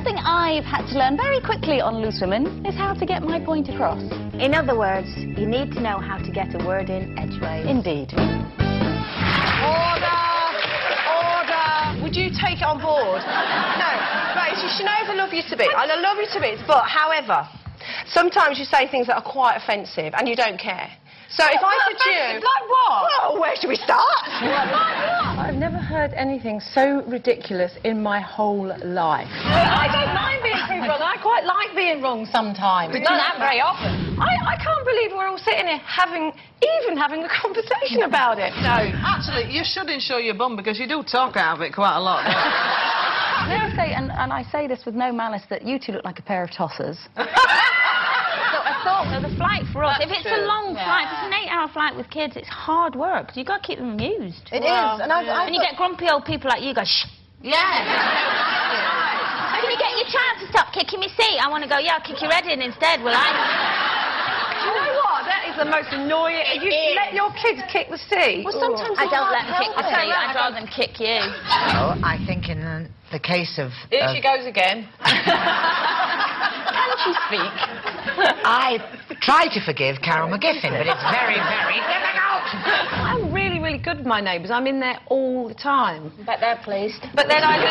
Something I've had to learn very quickly on Loose Women is how to get my point across. In other words, you need to know how to get a word in edgeways. Indeed. Order! Order! Would you take it on board? No. Right, she knows I love you to bits. I love you to bits, but, however, sometimes you say things that are quite offensive and you don't care. So if I said to you... Like what? Well, where should we start? I've never heard anything so ridiculous in my whole life. I don't mind being proved wrong. I quite like being wrong sometimes. But not very often. I can't believe we're all sitting here even having a conversation about it. No. Actually, you should insure your bum because you do talk out of it quite a lot. May I say, and I say this with no malice, that you two look like a pair of tossers. So the flight for us, if it's a long flight, if it's an 8-hour flight with kids, it's hard work, because you've got to keep them amused. It is, and you get grumpy old people like you go, shh. Yeah. Can you get your child to stop kicking me seat? I want to go, yeah, I'll kick your head in instead, will I? Do you know what? That is the most annoying... You let your kids kick the seat? Well, sometimes I don't let them kick the seat, I'd rather them kick you. Well, I think in the case of... Here she goes again. Can she speak? I try to forgive Carol McGiffin, but it's very, very difficult. I'm really, really good with my neighbours. I'm in there all the time. Bet they're pleased. But then I do...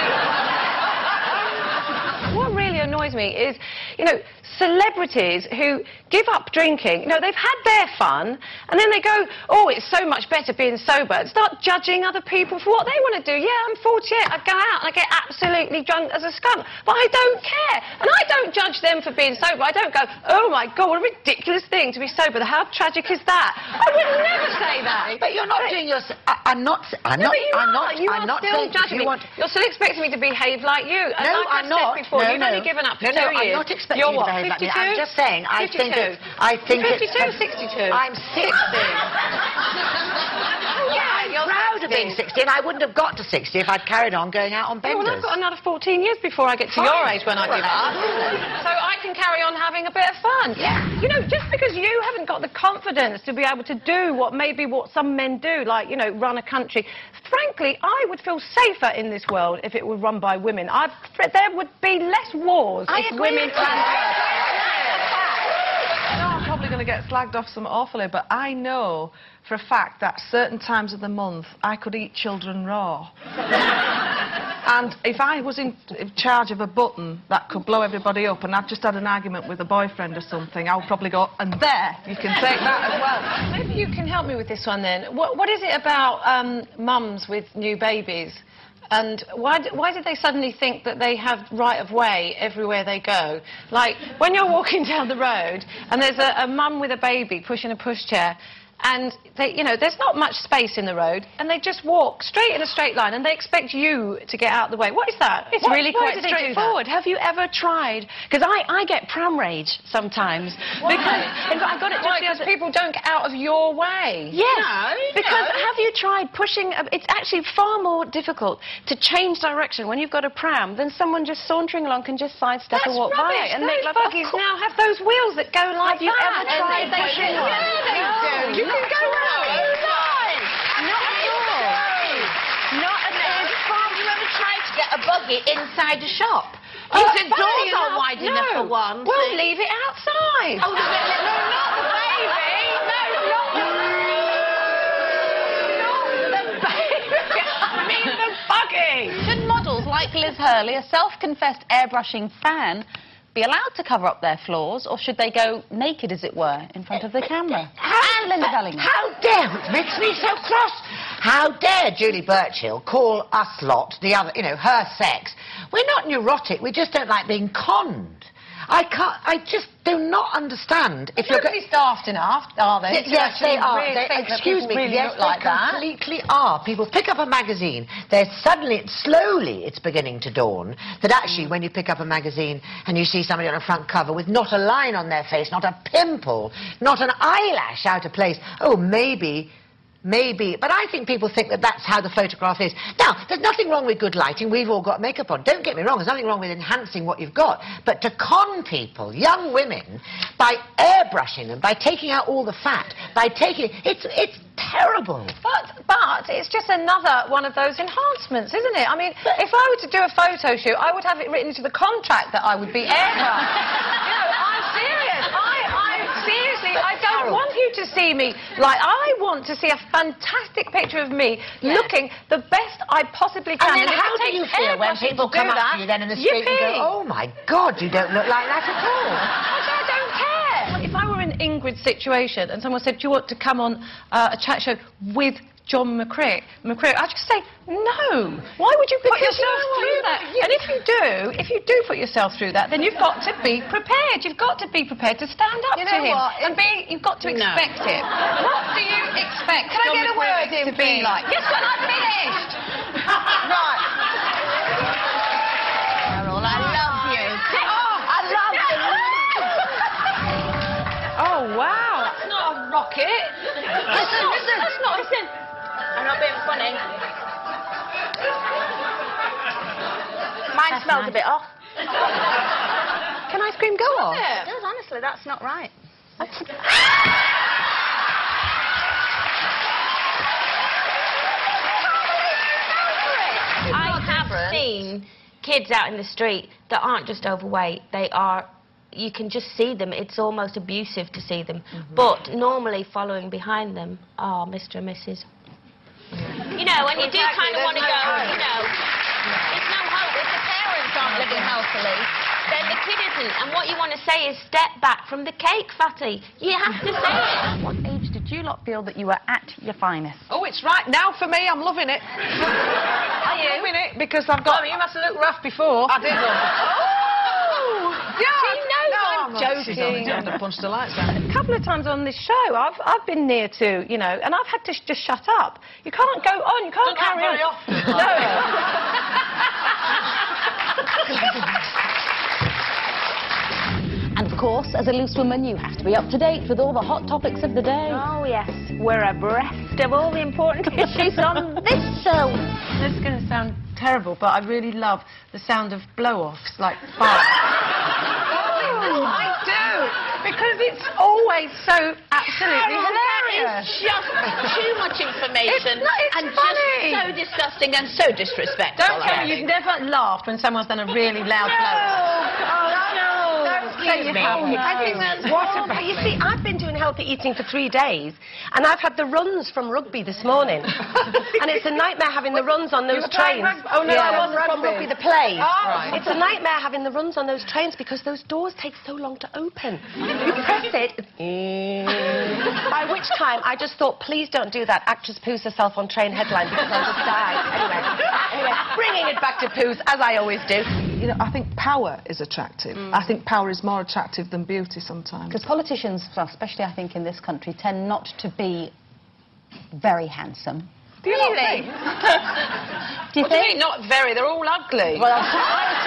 What really annoys me is, you know, celebrities who give up drinking, you know, they've had their fun, and then they go, oh, it's so much better being sober, and start judging other people for what they want to do. Yeah, I'm 48, I go out and I get absolutely drunk as a skunk, but I don't care. And I don't judge them for being sober. I don't go, oh my God, what a ridiculous thing to be sober. How tragic is that? I would never say that. But you're not doing your... I'm not You are still judging me. You're still expecting me to behave like you. And No, like I'm not. Said before, you've only given up for 2 years. I'm not expecting You're you to what, behave like me. 52? I'm just saying, I 52. think 52 or 62? I'm 60. I'm proud of being 60, and I wouldn't have got to 60 if I'd carried on going out on benders. Well, I've got another 14 years before I get to your age when I do that. So I can carry on having a bit of fun. Yeah. You know, just because you haven't got the confidence to be able to do what some men do, like, you know, run a country, frankly, I would feel safer in this world if it were run by women. There would be less wars if women ran. I'm probably going to get slagged off some awfully, but I know for a fact that certain times of the month I could eat children raw. And if I was in charge of a button that could blow everybody up and I've just had an argument with a boyfriend or something, I would probably go, and there, you can take that as well. Maybe you can help me with this one then. What is it about mums with new babies? And why did they suddenly think that they have right of way everywhere they go? Like, when you're walking down the road and there's a mum with a baby pushing a pushchair, and you know, there's not much space in the road, and they just walk straight in a straight line, and they expect you to get out of the way. What is that? It's really quite straightforward. Have you ever tried? Because I get pram rage sometimes. Why? Because I got it just because people don't get out of your way. Yes. No, because have you tried pushing? It's actually far more difficult to change direction when you've got a pram than someone just sauntering along can just sidestep or walk by it. And those buggies now have those wheels that go like that. Have you ever tried pushing one? Yeah, they do. You can go around all night. Not at all. Not at all. Have you ever tried to get a buggy inside a shop? Oh, The doors aren't wide enough for one. Well, leave it outside. Oh, no, not the baby. No, not the baby. I mean the buggy. Should models like Liz Hurley, a self-confessed airbrushing fan, be allowed to cover up their flaws, or should they go naked, as it were, in front of the camera? And Linda Bellingham. How dare, it makes me so cross. How dare Julie Burchill call us lot, the other, you know, her sex. We're not neurotic, we just don't like being conned. I just do not understand if you're going... daft enough, are they? Yes, they are. Excuse me, yes, yes, they like that. completely are. People pick up a magazine, slowly it's beginning to dawn that actually when you pick up a magazine and you see somebody on a front cover with not a line on their face, not a pimple, not an eyelash out of place, oh, maybe, but I think people think that that's how the photograph is. Now, there's nothing wrong with good lighting. We've all got makeup on. Don't get me wrong, there's nothing wrong with enhancing what you've got. But to con people, young women, by airbrushing them, by taking out all the fat, by taking... It's terrible. But it's just another one of those enhancements, isn't it? I mean, if I were to do a photo shoot, I would have it written into the contract that I would be airbrushed. You know, I'm serious. Seriously, I don't want you to see me like... I want to see a fantastic picture of me looking the best I possibly can. And then how do you feel when people come up to you then in the street and go, oh, my God, you don't look like that at all? I don't care. If I were in Ingrid's situation and someone said, do you want to come on a chat show with John McCrick, I'd just say, no. Why would you put yourself through that? And if you do put yourself through that, then you've got to be prepared. You've got to be prepared to stand up to him. And you've got to expect it. What do you expect Can I get a word in, to be like? Yes, but I'm finished. Right. Carol, I love you. I love you. Oh, wow. That's not a rocket. Listen. I'm not being funny. Mine smells a bit off. Can ice cream go off? It does, honestly, that's not right. I have seen kids out in the street that aren't just overweight, they are... You can just see them. It's almost abusive to see them. But normally following behind them are Mr. and Mrs. You know, and you do kind of want to go, you know, there's no hope. If the parents aren't living healthily, then the kid isn't. And what you want to say is step back from the cake, fatty. You have to say it. What age did you lot feel that you were at your finest? Oh, it's right now for me. I'm loving it. Are you? I'm loving it because I've got... Oh, you must have looked rough before. I did look. Yeah, She knows I'm She's joking. on to punch the lights out. A couple of times on this show, I've been near to, you know, and I've had to just shut up. You can't go on, you can't carry on. Very often. No. And of course, as a loose woman, you have to be up to date with all the hot topics of the day. Oh, yes. We're abreast of all the important issues on this show. This is going to sound terrible, but I really love the sound of blow-offs, like fire. I do, because it's always so absolutely hilarious. It's just too much information It's and funny. just so disgusting and so disrespectful. Don't tell me you've never laughed when someone's done a really loud blow-off. I think that's But you see, I've been doing healthy eating for 3 days, and I've had the runs from rugby this morning. And it's a nightmare having the runs on those trains. Oh, no, yeah, I wasn't from rugby, the play. Right. It's a nightmare having the runs on those trains because those doors take so long to open. You press it, by which time I just thought, please don't do that. Actress poos herself on train headline because I'll just die. Anyway, bringing it back to poos, as I always do. You know, I think power is attractive. I think power is more attractive than beauty sometimes. Because politicians, well, especially I think in this country, tend not to be very handsome. Do you not think? Do you What do you mean, not very? They're all ugly. Well, I was